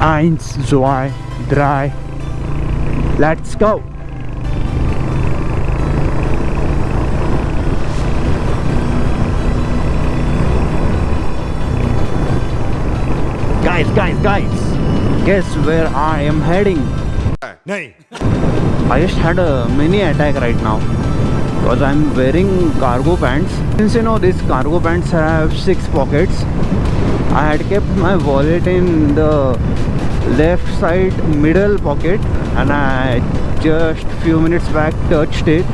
Eins, zwei, drei. Let's go. Guys, guess where I am heading? I just had a mini attack right now because I'm wearing cargo pants. Since you know these cargo pants have 6 pockets, I had kept my wallet in the left side middle pocket, and I just few minutes back touched it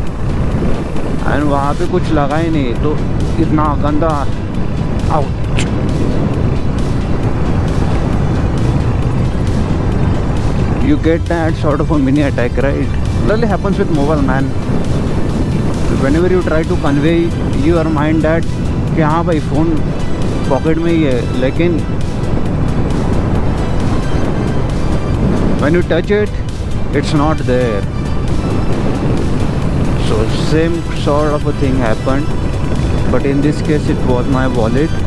and वहाँ पे कुछ लगा ही नहीं, तो इतना गंदा out. You get that sort of a mini attack, right? Really happens with mobile, man. Whenever you try to convey your mind that कि हाँ भाई फ़ोन पॉकेट में ही है, लेकिन when you touch it, it's not there. So same sort of a thing happened, but in this case it was my wallet.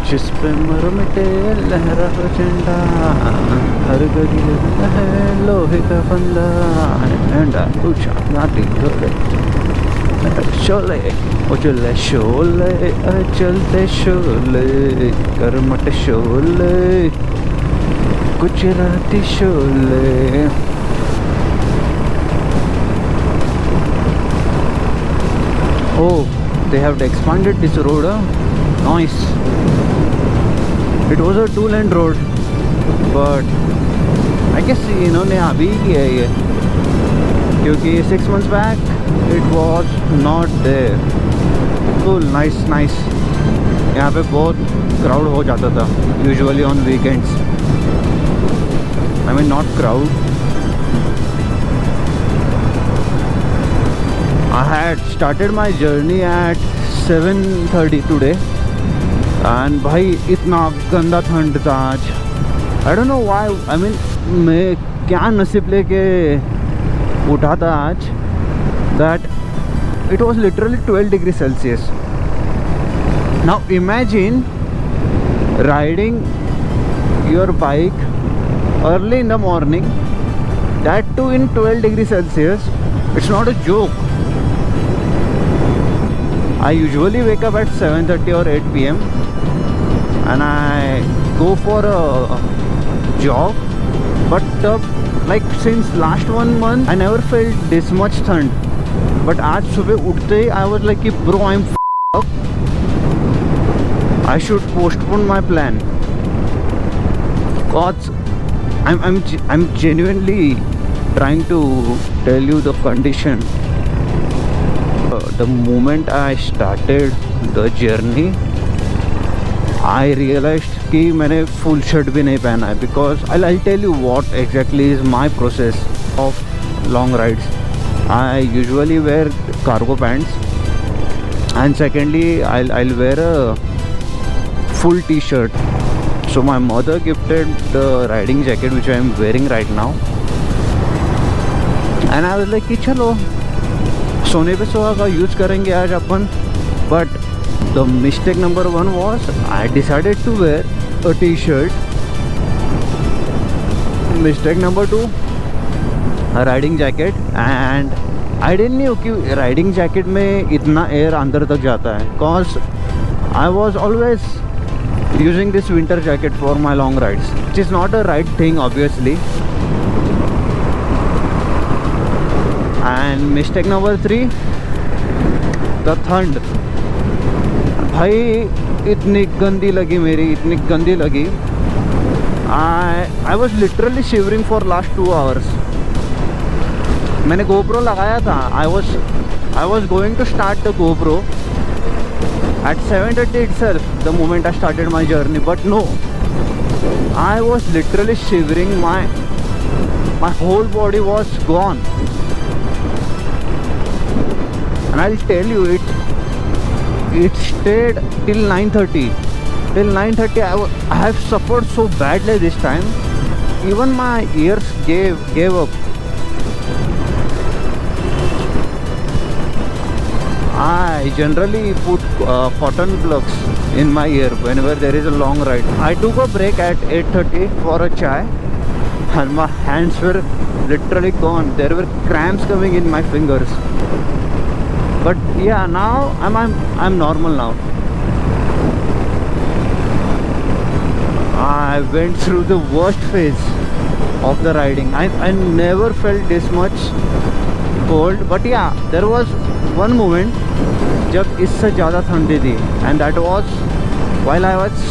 जिस पे मरमिटे लहरा हो झंडा, हर गली लगता है लोहे का फंदा, झंडा ऊंचा गाती घोड़े शोले उजले शोले चलते Sholay करमट Sholay Gujarati Sholay. Oh, they have expanded this road, nice. It was a 2-lane road, but I guess इन्होंने अभी किया है ये, क्योंकि 6 months back it was not there. Cool, nice. यहाँ पे बहुत crowd हो जाता था usually on weekends. I mean not crowd. I had started my journey at 7:30 today. And भाई इतना गंदा ठंड था आज. I don't know why. I mean मैं क्या नसीब लेके उठा था आज, that it was literally 12 degree Celsius. Now imagine riding your bike early in the morning, that too in 12 degree Celsius. It's not a joke. I usually wake up at 7:30 or 8 p.m. and I go for a jog, but like since last 1 month I never felt this much thund. But आज सुबह उठते ही I was like bro, I'm up. I should postpone my plan cause I'm genuinely trying to tell you the condition. The moment I started the journey, I realized कि मैंने full shirt भी नहीं पहना है, because I'll tell you what exactly is my process of long rides. I usually wear cargo pants, and secondly I'll wear a full t-shirt. So my mother gifted the riding jacket which I am wearing right now, and I was like कि चलो सोने पे सुहागा use करेंगे आज अपन. But the mistake number 1 was I decided to wear a T shirt. Mistake number 2 riding jacket, and I didn't knew कि riding jacket में इतना एयर अंदर तक जाता है, because I was always using this winter jacket for my long rides, which is not a right thing obviously. And mistake number 3, the thund. भाई इतनी गंदी लगी मेरी, इतनी गंदी लगी. I was literally shivering for last 2 hours. मैंने GoPro लगाया था. I was going to start the GoPro at 7:30 itself, the moment I started my journey, but no. I was literally shivering. My whole body was gone. And I'll tell you, it stayed till 9:30. till 9:30 I have suffered so badly this time. Even my ears gave up. I generally put cotton plugs in my ear whenever there is a long ride. I took a break at 8:30 for a chai, and my hands were literally gone. There were cramps coming in my fingers. But yeah, now I'm normal now. I went through the worst phase of the riding. I never felt this much cold. But yeah, there was one moment जब इससे ज़्यादा ठंडी थी, and that was while I was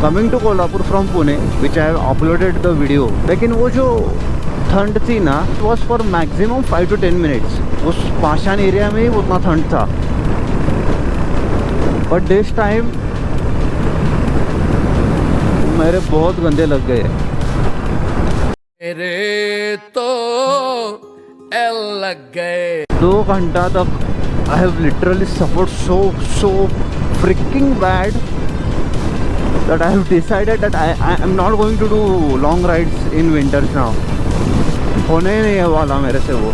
coming to Kolhapur from Pune, which I have uploaded the video. लेकिन वो जो ठंड थी ना, it was for maximum 5 to 10 minutes. उस पाषाण एरिया में ही उतना ठंड था. But this time मेरे बहुत गंदे लग गए. मेरे तो एल लग गए. 2 घंटा तक I have literally suffered so freaking bad that I have decided that I am not going to do long rides in winters now. होने ही नहीं वाला मेरे से वो.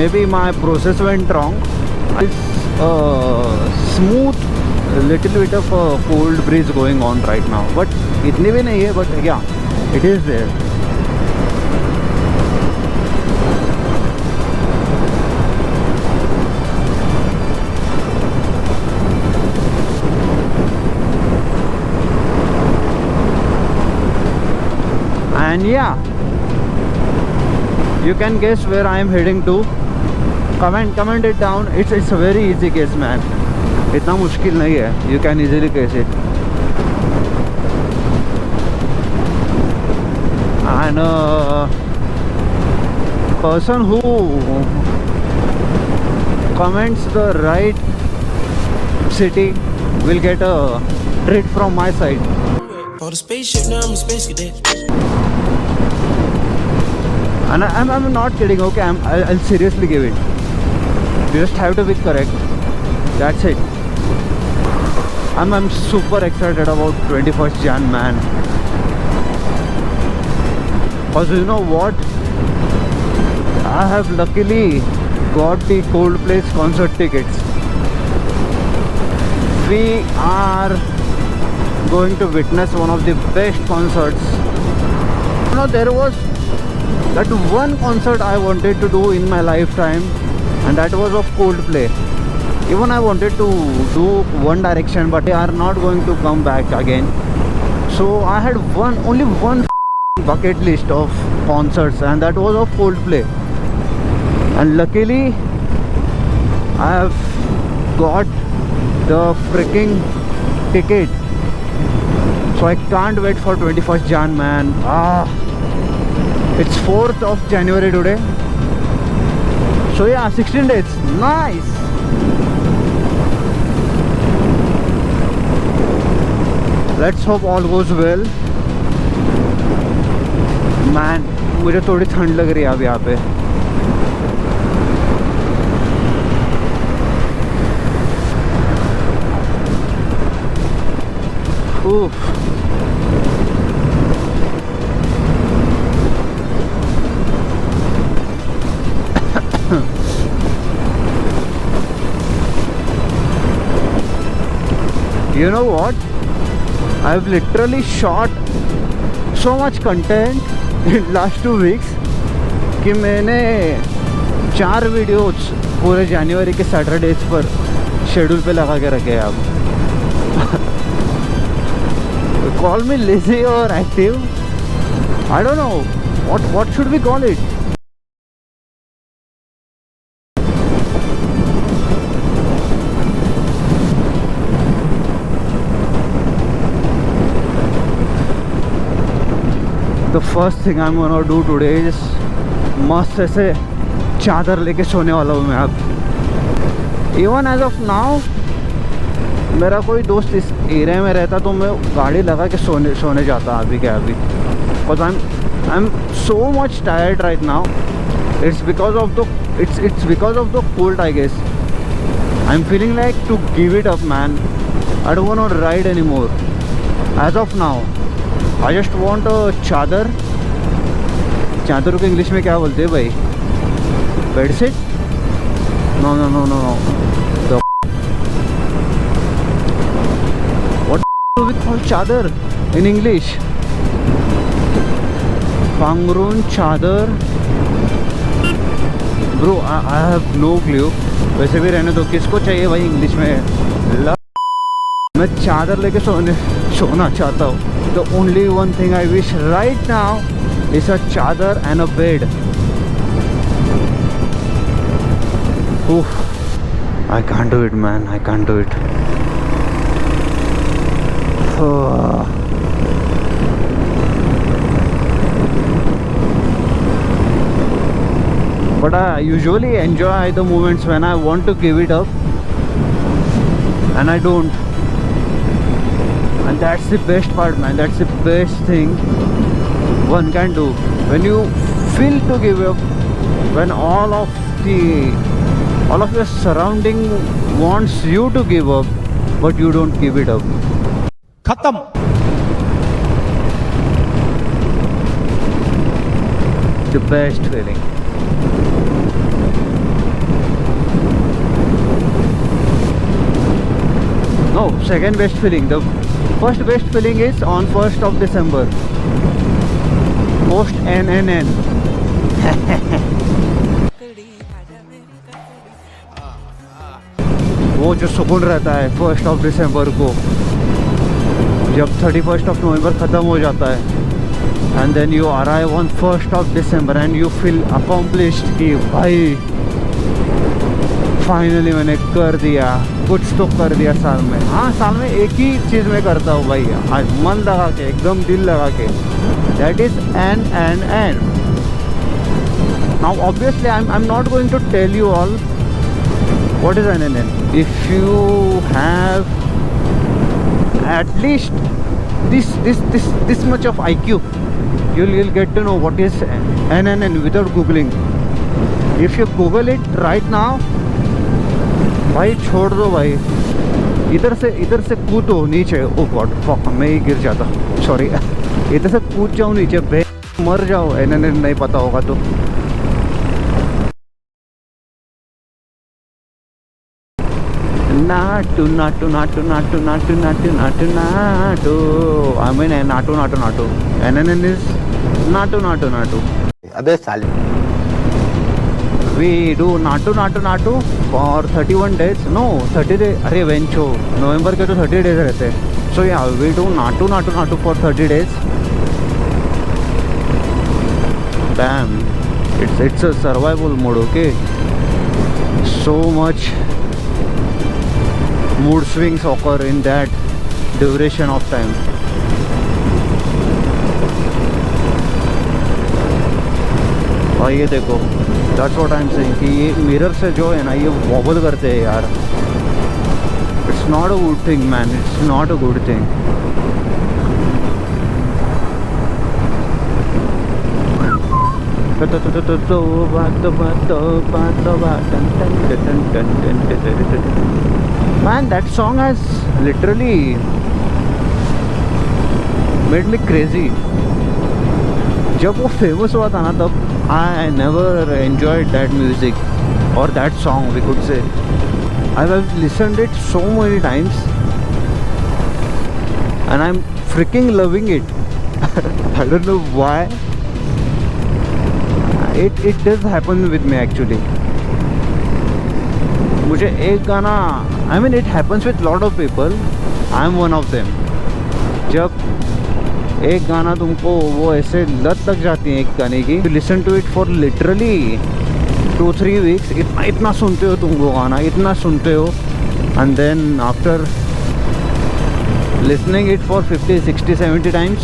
Maybe my process went wrong. It's smooth, little bit of a cold breeze going on right now, but इतनी भी नहीं है. But yeah, it is there. And yeah, you can guess where I am heading to. Comment it down. It's a very easy guess, man. इतना मुश्किल नहीं है. You can easily guess it. And person who comments the right city will get a treat from my side. For the spaceship, now I'm a space cadet. And I'm not kidding, okay? I'll seriously give it. You just have to be correct. That's it. I'm super excited about 21st Jan, man. Because you know what? I have luckily got the Coldplay's concert tickets. We are going to witness one of the best concerts. You know, there was that one concert I wanted to do in my lifetime, and that was of Coldplay. Even I wanted to do One Direction, but they are not going to come back again. So I had only one bucket list of concerts, and that was of Coldplay. And luckily I have got the freaking ticket. So I can't wait for 21st Jan, man. It's 4th of January today. So yeah, 16 days. Nice. Let's hope all goes well. Man, मुझे थोड़ी ठंड लग रही है अब यहाँ पे. Oof. You know what? I've literally shot so much content in last 2 weeks कि मैंने 4 वीडियोस पूरे जनवरी के सैटरडेज पर शेड्यूल पे लगा के रखे हैं. अब call me lazy or active, I don't know what should we call it. The first thing I'm gonna do today is मस्त ऐसे चादर लेके सोने वाला हूँ मैं अब. Even as of now, मेरा कोई दोस्त इस एरिया में रहता तो मैं गाड़ी लगा के सोने जाता अभी क्या अभी. Because I'm so much tired right now. It's because of the it's because of the cold, I guess. I'm feeling like to give it up, man. I don't want to ride anymore. As of now, I just want a चादर. चादर को English में क्या बोलते हैं भाई? Bedsheet? No. The what do we call चादर in English? पांगरून चादर. Bro, I have no clue. वैसे भी रहने दो, किसको चाहिए भाई इंग्लिश में? मैं चादर लेके सोना चाहता हूँ. The only one thing I wish right now is a चादर and a bed. Oof. I can't do it, man. I can't do it. But I usually enjoy the moments when I want to give it up and I don't. And that's the best part, man. That's the best thing one can do. When you feel to give up, when all of your surrounding wants you to give up, but you don't give it up. खत्म. The best feeling. No, second best feeling. The first best feeling is on 1st of December. Post NNN. वो जो सुकून रहता है 1st of December को, जब 31st of November ख़त्म हो जाता है, and then you arrive on 1st of December and you feel accomplished कि भाई फाइनली मैंने कर दिया, कुछ तो कर दिया साल में. हाँ, साल में एक ही चीज़ मैं करता हूँ भाई, आज मन लगा के, एकदम दिल लगा के. That is and now obviously I'm not going to tell you all what is NNN. If you have at least this much of IQ, you'll get to know what is NNN without googling. If you google it right now, भाई छोड़ दो भाई, इधर से कूदो नीचे. ओ God fuck, मैं ही गिर जाता, सॉरी. इधर से कूद जाओ नीचे, मर जाओ. NNN नहीं पता होगा तो. Naatu Naatu Naatu Naatu Naatu Naatu Naatu Naatu. I mean Naatu Naatu Naatu. NNN is Naatu Naatu Naatu. अबे साले. We do Naatu Naatu Naatu for 31 days. No, 30 days. अरे वेंचो, नवंबर के तो 30 days रहते हैं. So yeah, we do Naatu Naatu Naatu for 30 days. Damn, it's a survival mode, okay? So much mood swings occur in that duration of time. और ये देखो, that's what I'm saying कि ये मिरर से जो है ना, ये वॉबल करते हैं यार. It's not a good thing, man. It's not a good thing. Man, that song has literally made me crazy. जब वो फेमस हुआ था ना, तब I never enjoyed that music or that song, we could say. I have listened it so many times and I'm freaking loving it. I don't know why. It does happen with me actually. मुझे एक गाना, I mean it happens with lot of people. I am one of them. जब एक गाना तुमको वो ऐसे लत लग जाती है एक गाने की, listen to it for literally 2-3 weeks. इतना सुनते हो तुम वो गाना, इतना सुनते हो, and then after listening it for 50, 60, 70 times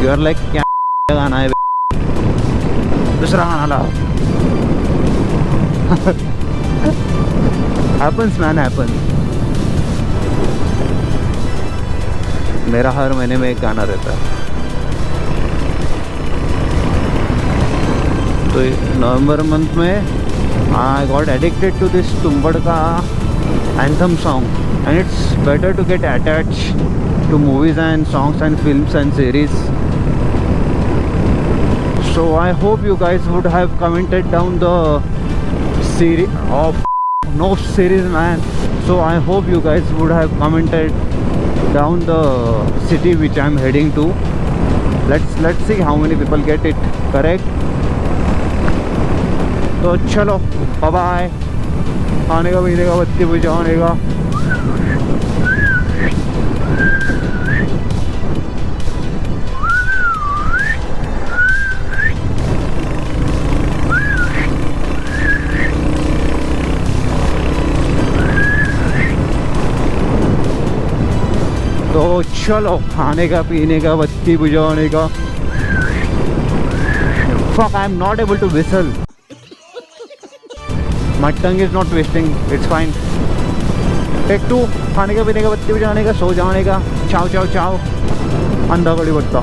you are like क्या गाना है, दूसरा गाना लाओ. Happens man, happens. मेरा हर महीने में एक गाना रहता है. तो नवंबर मंथ में I got addicted to this Tumbadka anthem song, and it's better to get attached to movies and songs and films and series. So I hope you guys would have commented down the series of no series, man. So I hope you guys would have commented down the city which I'm heading to. Let's see how many people get it correct. तो चलो bye bye. खाने का पीने का बत्ती बुझाने का. तो चलो खाने का पीने का बत्ती बुझाने का. Fuck, I am not able to whistle. My tongue is not twisting. It's fine. Take 2. खाने का पीने का बत्ती बुझाने का, सो जाने का. चाओ चाओ चाओ. अंधा बड़ी बत्ता.